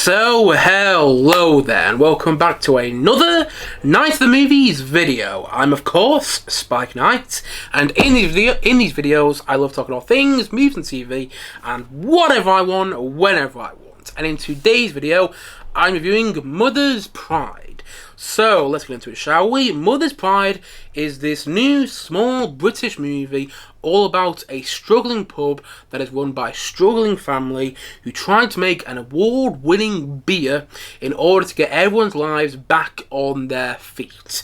So hello there and welcome back to another Night of the Movies video. I'm of course Spike Knight, and in these videos I love talking all things movies and TV and whatever I want whenever I want. And in today's video I'm reviewing Mother's Pride. So let's get into it, shall we? Mother's Pride is this new small British movie all about a struggling pub that is run by a struggling family who tried to make an award-winning beer in order to get everyone's lives back on their feet.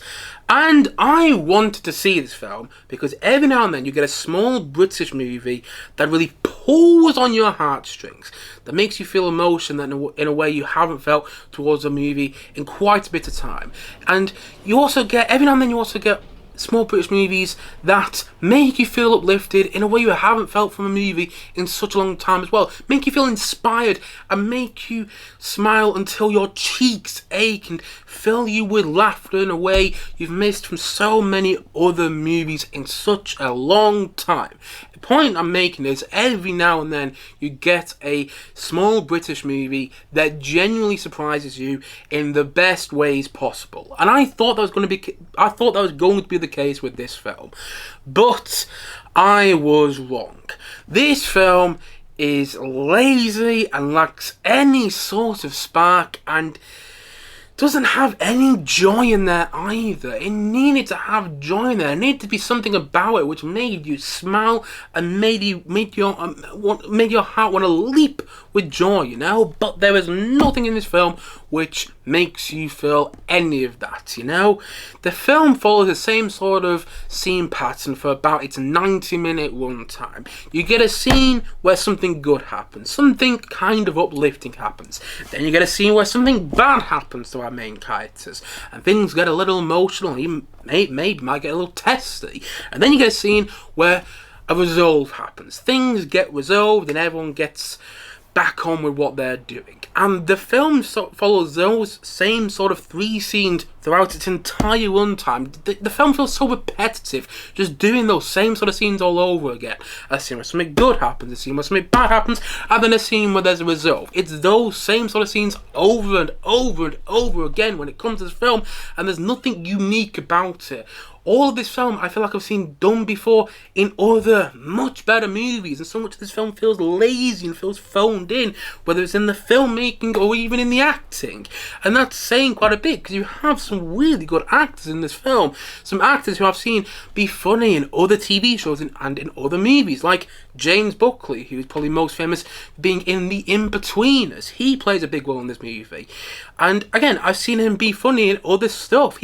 And I wanted to see this film because every now and then you get a small British movie that really pulls on your heartstrings, that makes you feel emotion that in a way you haven't felt towards a movie in quite a bit of time. And you also get, every now and then you also get small British movies that make you feel uplifted in a way you haven't felt from a movie in such a long time as well. Make you feel inspired and make you smile until your cheeks ache and fill you with laughter in a way you've missed from so many other movies in such a long time. The point I'm making is every now and then you get a small British movie that genuinely surprises you in the best ways possible. And I thought that was going to be the case with this film, but I was wrong. This film is lazy and lacks any sort of spark and doesn't have any joy in there either. It needed to have joy in there. It needed to be something about it which made you smile and made your heart want to leap with joy, you know. But there is nothing in this film which makes you feel any of that, you know. The film follows the same sort of scene pattern for about its 90-minute runtime. You get a scene where something good happens, something kind of uplifting happens. Then you get a scene where something bad happens to our main characters, and things get a little emotional, even maybe might get a little testy. And then you get a scene where a resolve happens. Things get resolved and everyone gets back on with what they're doing. And the film follows those same sort of three scenes throughout its entire runtime. The film feels so repetitive, just doing those same sort of scenes all over again. A scene where something good happens, a scene where something bad happens, and then a scene where there's a resolve. It's those same sort of scenes over and over and over again when it comes to this film, and there's nothing unique about it. All of this film I feel like I've seen done before in other much better movies, and so much of this film feels lazy and feels phoned in, whether it's in the filmmaking or even in the acting. And that's saying quite a bit because you have some really good actors in this film, some actors who I've seen be funny in other TV shows and in other movies, like James Buckley, who is probably most famous for being in The Inbetweeners. He plays a big role in this movie, and again I've seen him be funny in other stuff.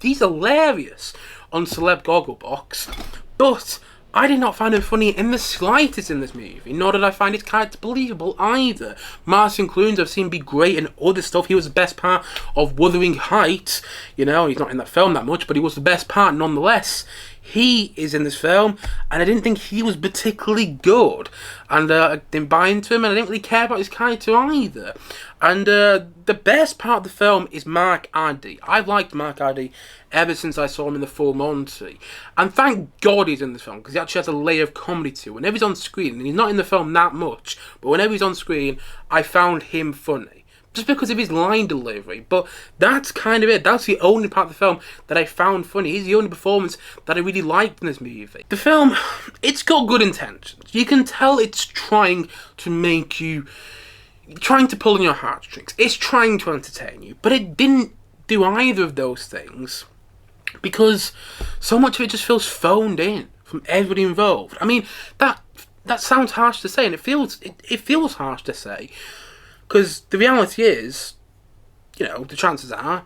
He's hilarious on Celeb Gogglebox, but I did not find him funny in the slightest in this movie, nor did I find his character believable either. Martin Clunes I've seen be great in other stuff. He was the best part of Wuthering Heights. You know, he's not in that film that much, but he was the best part nonetheless. He is in this film, and I didn't think he was particularly good, and I didn't buy into him, and I didn't really care about his character either. And the best part of the film is Mark Addy. I've liked Mark Addy ever since I saw him in The Full Monty, and thank God he's in this film because he actually has a layer of comedy to him. Whenever he's on screen, and he's not in the film that much, but whenever he's on screen, I found him funny. Just because of his line delivery, but that's kind of it. That's the only part of the film that I found funny. He's the only performance that I really liked in this movie. The film, it's got good intentions. You can tell it's trying to make you, trying to pull on your heartstrings. It's trying to entertain you, but it didn't do either of those things because so much of it just feels phoned in from everybody involved. I mean, that sounds harsh to say, and it feels harsh to say. Because the reality is, you know, the chances are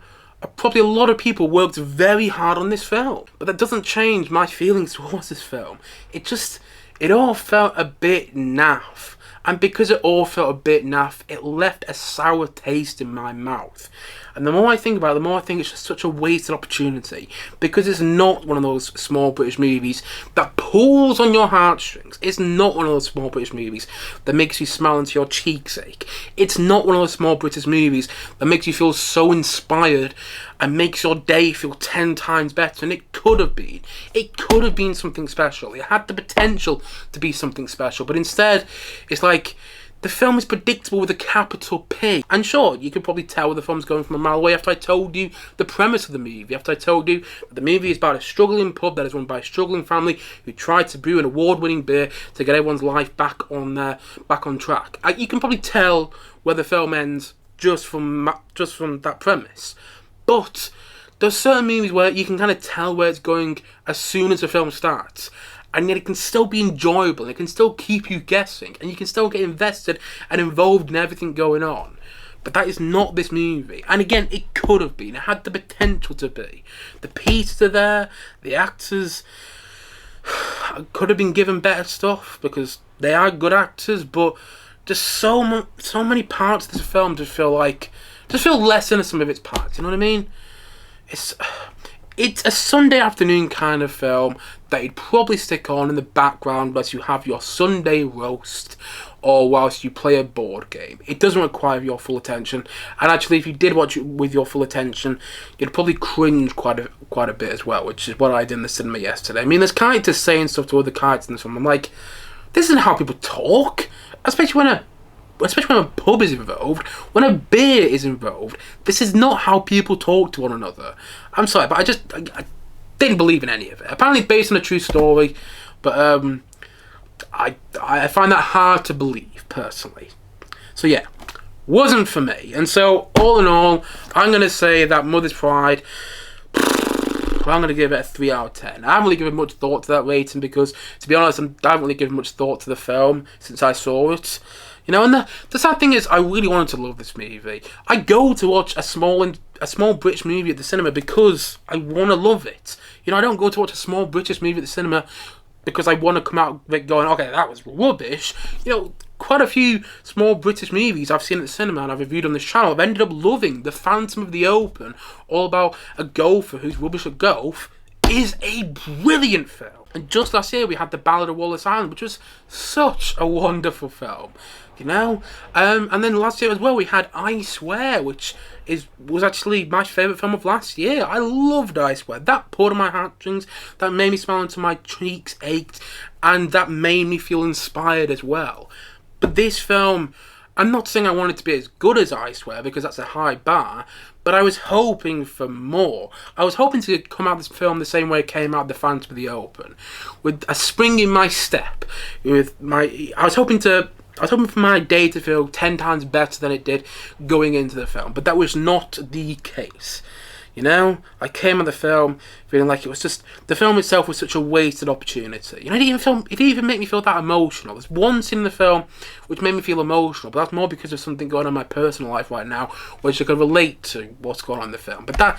probably a lot of people worked very hard on this film. But that doesn't change my feelings towards this film. It all felt a bit naff. And because it all felt a bit naff, it left a sour taste in my mouth. And the more I think about it, the more I think it's just such a wasted opportunity. Because it's not one of those small British movies that pulls on your heartstrings. It's not one of those small British movies that makes you smile until your cheeks ache. It's not one of those small British movies that makes you feel so inspired and makes your day feel 10 times better. And it could have been. It could have been something special. It had the potential to be something special. But instead, it's like The film is predictable with a capital P. And sure, you could probably tell where the film's going from a mile away after I told you the premise of the movie. After I told you that the movie is about a struggling pub that is run by a struggling family who tried to brew an award-winning beer to get everyone's life back on track. You can probably tell where the film ends just from that premise. But there's certain movies where you can kind of tell where it's going as soon as the film starts. And yet it can still be enjoyable, and it can still keep you guessing, and you can still get invested and involved in everything going on. But that is not this movie. And again, it could have been. It had the potential to be. The pieces are there, the actors could have been given better stuff, because they are good actors, but just so many parts of this film just feel less than some of its parts, you know what I mean? It's a Sunday afternoon kind of film that you'd probably stick on in the background whilst you have your Sunday roast or whilst you play a board game. It doesn't require your full attention, and actually if you did watch it with your full attention, you'd probably cringe quite a bit as well, which is what I did in the cinema yesterday. I mean, there's characters saying stuff to other characters in this film. I'm like, this isn't how people talk, especially when a pub is involved, when a beer is involved. This is not how people talk to one another. I'm sorry, but I didn't believe in any of it. Apparently based on a true story, but I find that hard to believe, personally. So yeah, wasn't for me. And so, all in all, I'm going to say that Mother's Pride, I'm going to give it a 3 out of 10. I haven't really given much thought to that rating because, to be honest, I haven't really given much thought to the film since I saw it. You know, and the sad thing is, I really wanted to love this movie. I go to watch a small British movie at the cinema because I want to love it. You know, I don't go to watch a small British movie at the cinema because I want to come out of it going, okay, that was rubbish. You know, quite a few small British movies I've seen at the cinema and I've reviewed on this channel, I've ended up loving. The Phantom of the Open, all about a golfer who's rubbish at golf, is a brilliant film. And just last year we had The Ballad of Wallace Island, which was such a wonderful film, you know. And then last year as well we had I Swear, which was actually my favourite film of last year. I loved I Swear. That pulled on my heartstrings, that made me smile until my cheeks ached, and that made me feel inspired as well. But this film, I'm not saying I want it to be as good as I Swear, because that's a high bar, but I was hoping for more. I was hoping to come out of this film the same way it came out of The Phantom of the Open, with a spring in my step. I was hoping for my day to feel 10 times better than it did going into the film, but that was not the case. You know, I came on the film feeling like it was just, the film itself was such a wasted opportunity. You know, it didn't even make me feel that emotional. There's one scene in the film which made me feel emotional, but that's more because of something going on in my personal life right now, which I can relate to what's going on in the film. But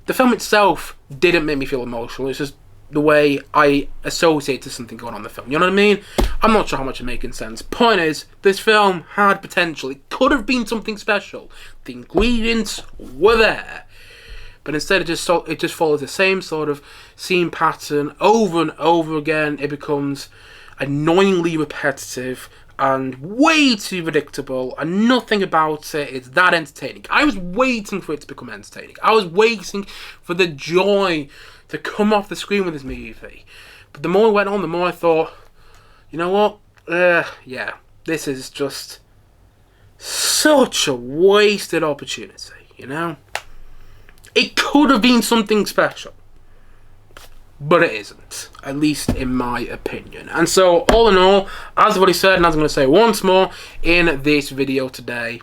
the film itself didn't make me feel emotional. It's just the way I associate to something going on in the film. You know what I mean? I'm not sure how much I'm making sense. Point is, this film had potential. It could have been something special. The ingredients were there. But instead it just follows the same sort of scene pattern over and over again. It becomes annoyingly repetitive and way too predictable, and nothing about it is that entertaining. I was waiting for it to become entertaining. I was waiting for the joy to come off the screen with this movie. But the more it went on, the more I thought, you know what? Yeah, this is just such a wasted opportunity, you know? It could have been something special, but it isn't, at least in my opinion. And so, all in all, as I've already said, and as I'm going to say once more in this video today,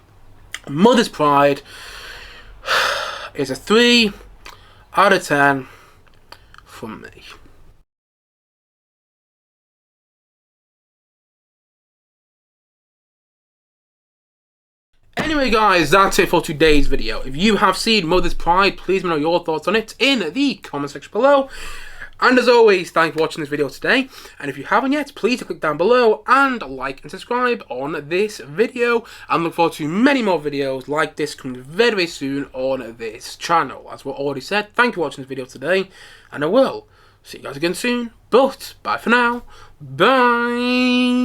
Mother's Pride is a 3 out of 10 from me. Anyway guys, that's it for today's video. If you have seen Mother's Pride, please let me know your thoughts on it in the comment section below. And as always, thanks for watching this video today. And if you haven't yet, please click down below and like and subscribe on this video. And look forward to many more videos like this coming very, very soon on this channel. As we already said, thank you for watching this video today. And I will see you guys again soon. But bye for now. Bye.